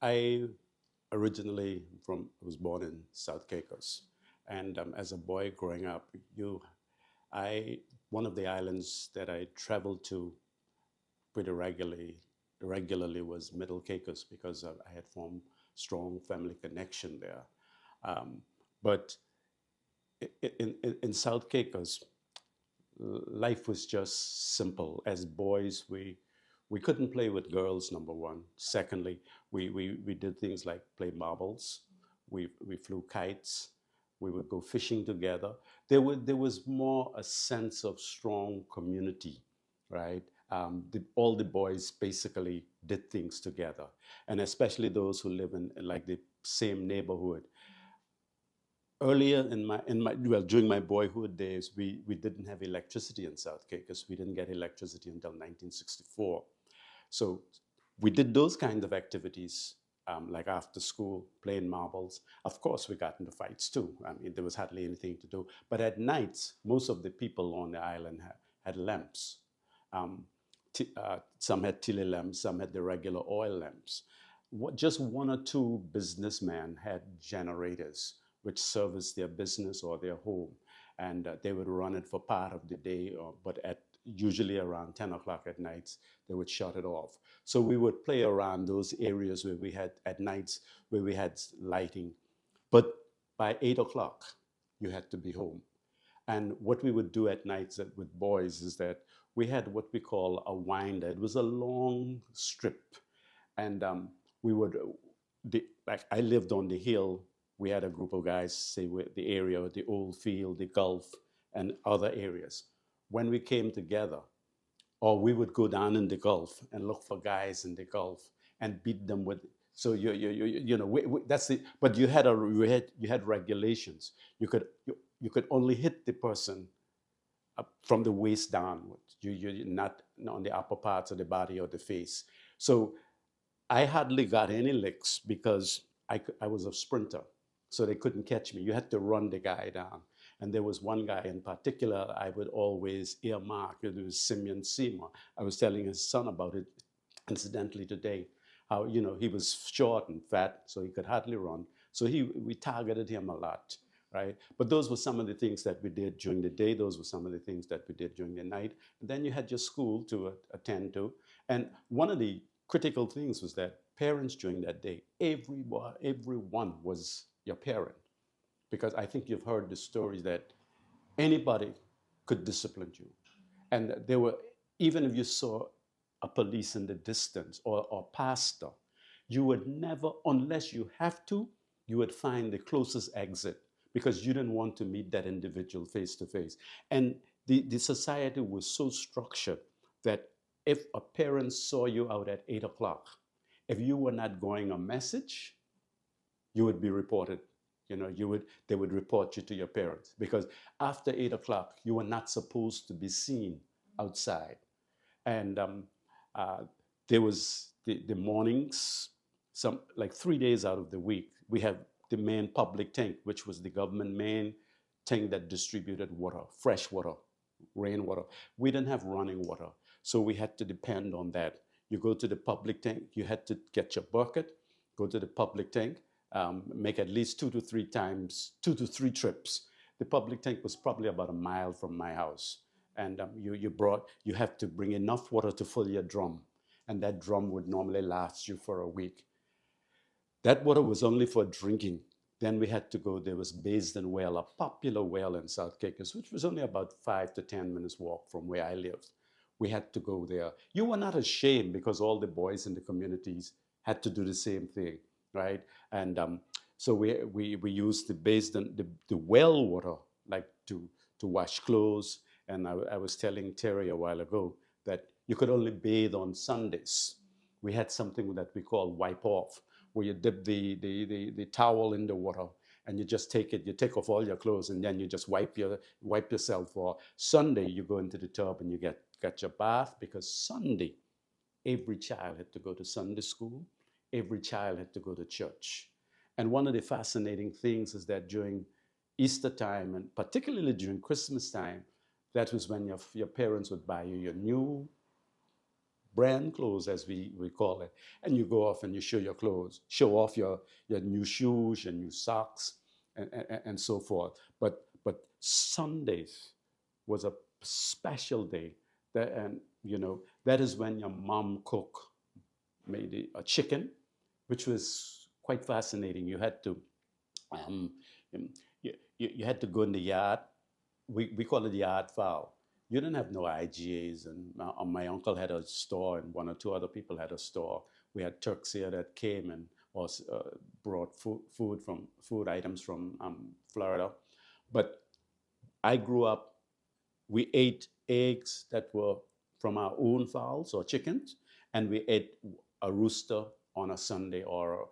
I originally was born in South Caicos, and as a boy growing up, I one of the islands that I traveled to pretty regularly was Middle Caicos because I had formed strong family connection there. Um, but in South Caicos, life was just simple. As boys, we couldn't play with girls. Number one. Secondly, we did things like play marbles. We flew kites. We would go fishing together. There was more a sense of strong community, right? All the boys basically did things together, and especially those who live in like the same neighborhood. Earlier in my well, during my boyhood days, we didn't have electricity in South Caicos. We didn't get electricity until 1964. So we did those kind of activities, like after school, playing marbles. Of course, we got into fights too. I mean, there was hardly anything to do. But at nights, most of the people on the island had lamps. Um, some had tile lamps, some had the regular oil lamps. Just one or two businessmen had generators which serviced their business or their home, and they would run it for part of the day, but at usually around 10 o'clock at nights, they would shut it off. So we would play around those areas where we had at nights where we had lighting. But by 8 o'clock, you had to be home. And what we would do at nights with boys is that we had what we call a winder. It was a long strip, and we would, like I lived on the hill. We had a group of guys, say the area, the old field, the Gulf, and other areas. When we came together, or we would go down in the Gulf and look for guys in the Gulf and beat them with. So you know that's it. But you had regulations. You could only hit the person from the waist downwards. You're not on the upper parts of the body or the face. So I hardly got any licks because I was a sprinter. So they couldn't catch me. You had to run the guy down. And there was one guy in particular I would always earmark. It was Simeon Seymour. I was telling his son about it incidentally today, how, he was short and fat, so he could hardly run. So we targeted him a lot, right? But those were some of the things that we did during the day. Those were some of the things that we did during the night. And then you had your school to attend to. And one of the critical things was that parents during that day, everyone was your parent. Because I think you've heard the stories that anybody could discipline you. And there were, even if you saw a police in the distance or pastor, you would never, unless you have to, you would find the closest exit because you didn't want to meet that individual face to face. And the society was so structured that if a parent saw you out at 8 o'clock, if you were not going a message, you would be reported. They would report you to your parents because after 8 o'clock, you were not supposed to be seen outside. And there was the mornings, some like 3 days out of the week, we have the main public tank, which was the government main tank that distributed water, fresh water, rainwater. We didn't have running water, so we had to depend on that. You go to the public tank, you had to get your bucket, go to the public tank, make at least 2 to 3 trips. The public tank was probably about a mile from my house. And you have to bring enough water to fill your drum. And that drum would normally last you for a week. That water was only for drinking. Then we had to go, there was Basin Well, a popular well in South Caicos, which was only about 5 to 10 minutes walk from where I lived. We had to go there. You were not ashamed because all the boys in the communities had to do the same thing, right? And so we used the basin, the well water, like to wash clothes. And I was telling Terry a while ago that you could only bathe on Sundays. We had something that we call wipe off, where you dip the towel in the water and you just take it, you take off all your clothes and then you just wipe yourself. For Sunday, you go into the tub and you get your bath, because Sunday, every child had to go to Sunday school. Every child had to go to church. And one of the fascinating things is that during Easter time, and particularly during Christmas time, that was when your parents would buy you your new brand clothes, as we call it, and you go off and you show your clothes, show off your new shoes, your new socks, and so forth. But Sundays was a special day. That, and that is when your mom cook made a chicken, which was quite fascinating. You had to um, you had to go in the yard. We call it yard fowl. You didn't have no IGAs, and my uncle had a store, and one or two other people had a store. We had Turks here that came and was brought food items from Florida. But I grew up. We ate eggs that were from our own fowls or chickens, and we ate a rooster on a Sunday, or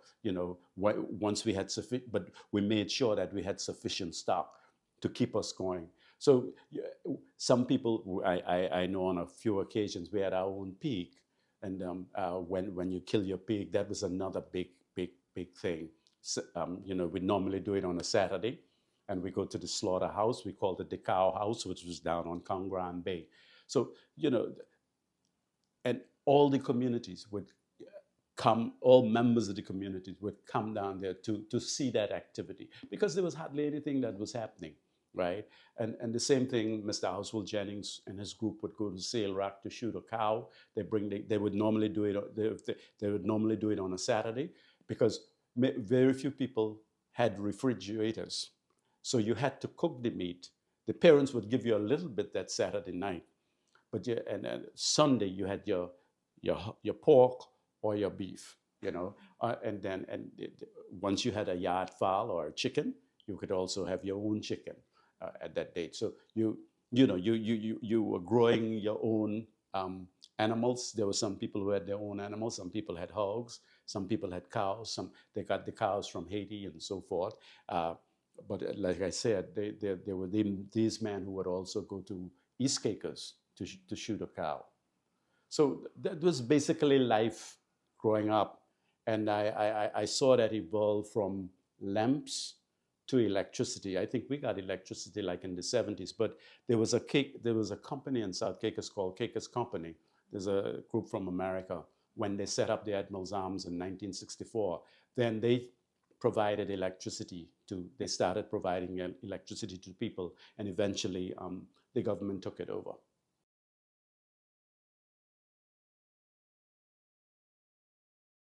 once we had sufficient, but we made sure that we had sufficient stock to keep us going. So some people, I know on a few occasions we had our own pig, and when you kill your pig, that was another big thing. So, we normally do it on a Saturday, and we go to the slaughterhouse. We called it the cow house, which was down on Congran Bay. So and all the communities would come, all members of the communities would come down there to see that activity, because there was hardly anything that was happening, right? And the same thing, Mr. Housewell Jennings and his group would go to Sail Rock to shoot a cow. They would normally do it. They would normally do it on a Saturday, because very few people had refrigerators, so you had to cook the meat. The parents would give you a little bit that Saturday night, but Sunday you had your pork or your beef, and then once you had a yard fowl or a chicken, you could also have your own chicken at that date. So you were growing your own animals. There were some people who had their own animals. Some people had hogs. Some people had cows. They got the cows from Haiti and so forth. But like I said, there were these men who would also go to East Caicos to shoot a cow. So that was basically life growing up. And I saw that evolve from lamps to electricity. I think we got electricity like in the 70s, but there was a company in South Caicos called Caicos Company. There's a group from America. When they set up the Admiral's Arms in 1964, then they provided electricity they started providing electricity to people, and eventually the government took it over.